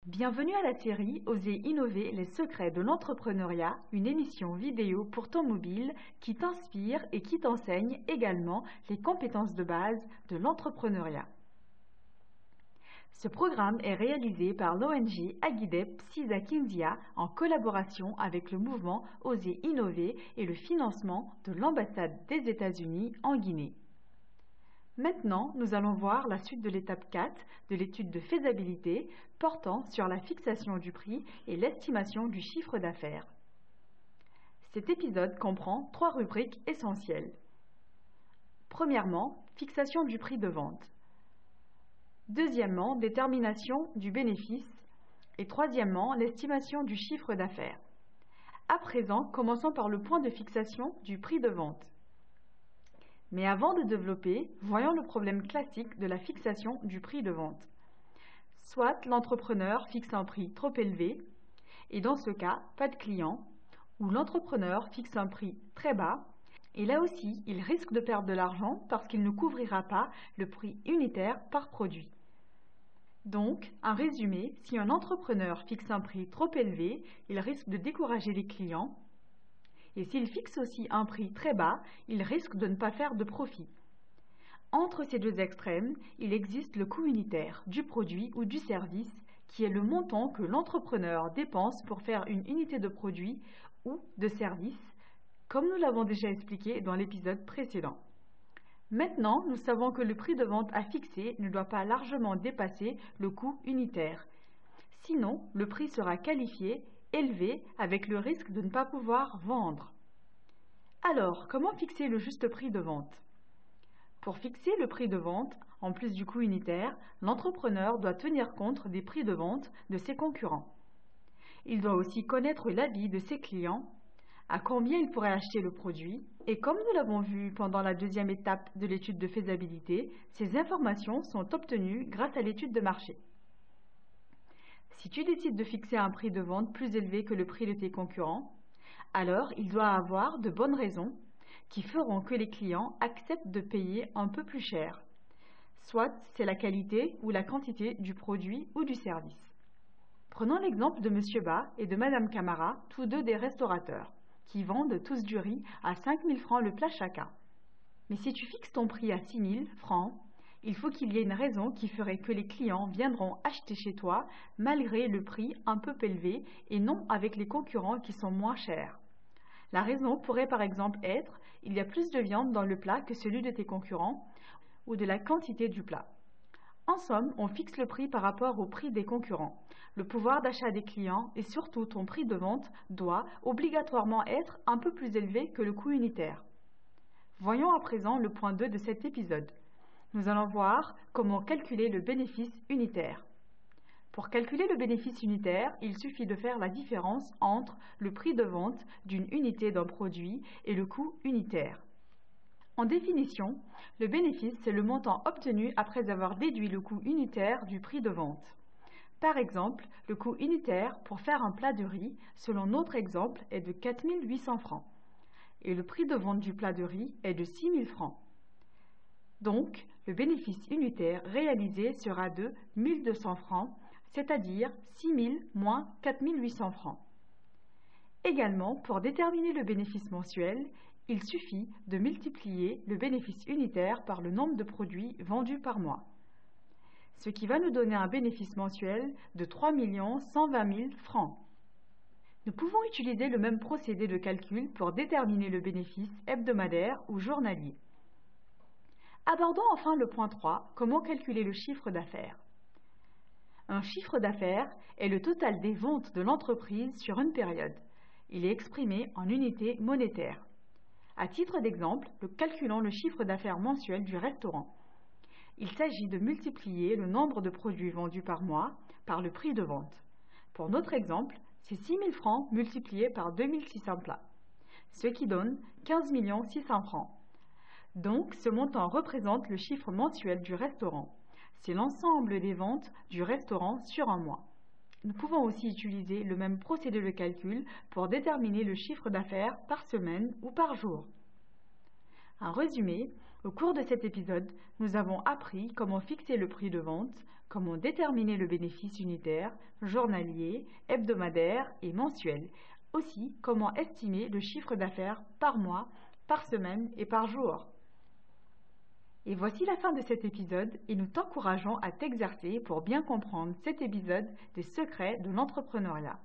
Bienvenue à la série Oser innover les secrets de l'entrepreneuriat, une émission vidéo pour ton mobile qui t'inspire et qui t'enseigne également les compétences de base de l'entrepreneuriat. Ce programme est réalisé par l'ONG Agidep Sisa Kindia en collaboration avec le mouvement Oser innover et le financement de l'ambassade des États-Unis en Guinée. Maintenant, nous allons voir la suite de l'étape 4 de l'étude de faisabilité portant sur la fixation du prix et l'estimation du chiffre d'affaires. Cet épisode comprend 3 rubriques essentielles. Premièrement, fixation du prix de vente. Deuxièmement, détermination du bénéfice. Et troisièmement, l'estimation du chiffre d'affaires. À présent, commençons par le point de fixation du prix de vente. Mais avant de développer, voyons le problème classique de la fixation du prix de vente. Soit l'entrepreneur fixe un prix trop élevé, et dans ce cas, pas de client, ou l'entrepreneur fixe un prix très bas, et là aussi, il risque de perdre de l'argent parce qu'il ne couvrira pas le prix unitaire par produit. Donc, en résumé, si un entrepreneur fixe un prix trop élevé, il risque de décourager les clients. Et s'il fixe aussi un prix très bas, il risque de ne pas faire de profit. Entre ces deux extrêmes, il existe le coût unitaire du produit ou du service, qui est le montant que l'entrepreneur dépense pour faire une unité de produit ou de service, comme nous l'avons déjà expliqué dans l'épisode précédent. Maintenant, nous savons que le prix de vente à fixer ne doit pas largement dépasser le coût unitaire. Sinon, le prix sera qualifié élevé avec le risque de ne pas pouvoir vendre. Alors, comment fixer le juste prix de vente? Pour fixer le prix de vente, en plus du coût unitaire, l'entrepreneur doit tenir compte des prix de vente de ses concurrents. Il doit aussi connaître l'avis de ses clients, à combien il pourrait acheter le produit, et comme nous l'avons vu pendant la deuxième étape de l'étude de faisabilité, ces informations sont obtenues grâce à l'étude de marché. Si tu décides de fixer un prix de vente plus élevé que le prix de tes concurrents, alors il doit avoir de bonnes raisons qui feront que les clients acceptent de payer un peu plus cher. Soit c'est la qualité ou la quantité du produit ou du service. Prenons l'exemple de M. Ba et de Mme Camara, tous deux des restaurateurs, qui vendent tous du riz à 5 000 francs le plat chacun. Mais si tu fixes ton prix à 6 000 francs, il faut qu'il y ait une raison qui ferait que les clients viendront acheter chez toi malgré le prix un peu élevé et non avec les concurrents qui sont moins chers. La raison pourrait par exemple être il y a plus de viande dans le plat que celui de tes concurrents ou de la quantité du plat. En somme, on fixe le prix par rapport au prix des concurrents. Le pouvoir d'achat des clients et surtout ton prix de vente doit obligatoirement être un peu plus élevé que le coût unitaire. Voyons à présent le point 2 de cet épisode. Nous allons voir comment calculer le bénéfice unitaire. Pour calculer le bénéfice unitaire, il suffit de faire la différence entre le prix de vente d'une unité d'un produit et le coût unitaire. En définition, le bénéfice, c'est le montant obtenu après avoir déduit le coût unitaire du prix de vente. Par exemple, le coût unitaire pour faire un plat de riz, selon notre exemple, est de 4 800 francs. Et le prix de vente du plat de riz est de 6 000 francs. Donc, le bénéfice unitaire réalisé sera de 1 200 francs, c'est-à-dire 6 000 moins 4 800 francs. Également, pour déterminer le bénéfice mensuel, il suffit de multiplier le bénéfice unitaire par le nombre de produits vendus par mois, ce qui va nous donner un bénéfice mensuel de 3 120 000 francs. Nous pouvons utiliser le même procédé de calcul pour déterminer le bénéfice hebdomadaire ou journalier. Abordons enfin le point 3, comment calculer le chiffre d'affaires. Un chiffre d'affaires est le total des ventes de l'entreprise sur une période. Il est exprimé en unités monétaires. À titre d'exemple, calculons le chiffre d'affaires mensuel du restaurant. Il s'agit de multiplier le nombre de produits vendus par mois par le prix de vente. Pour notre exemple, c'est 6 000 francs multipliés par 2 600 plats, ce qui donne 15 600 francs. Donc, ce montant représente le chiffre mensuel du restaurant. C'est l'ensemble des ventes du restaurant sur un mois. Nous pouvons aussi utiliser le même procédé de calcul pour déterminer le chiffre d'affaires par semaine ou par jour. En résumé, au cours de cet épisode, nous avons appris comment fixer le prix de vente, comment déterminer le bénéfice unitaire, journalier, hebdomadaire et mensuel. Aussi, comment estimer le chiffre d'affaires par mois, par semaine et par jour. Et voici la fin de cet épisode et nous t'encourageons à t'exercer pour bien comprendre cet épisode des secrets de l'entrepreneuriat.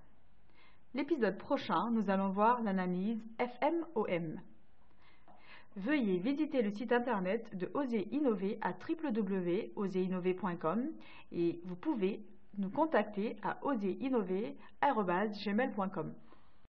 L'épisode prochain, nous allons voir l'analyse FMOM. Veuillez visiter le site internet de Oser Innover à www.oserinnover.com et vous pouvez nous contacter à oserinnover@gmail.com.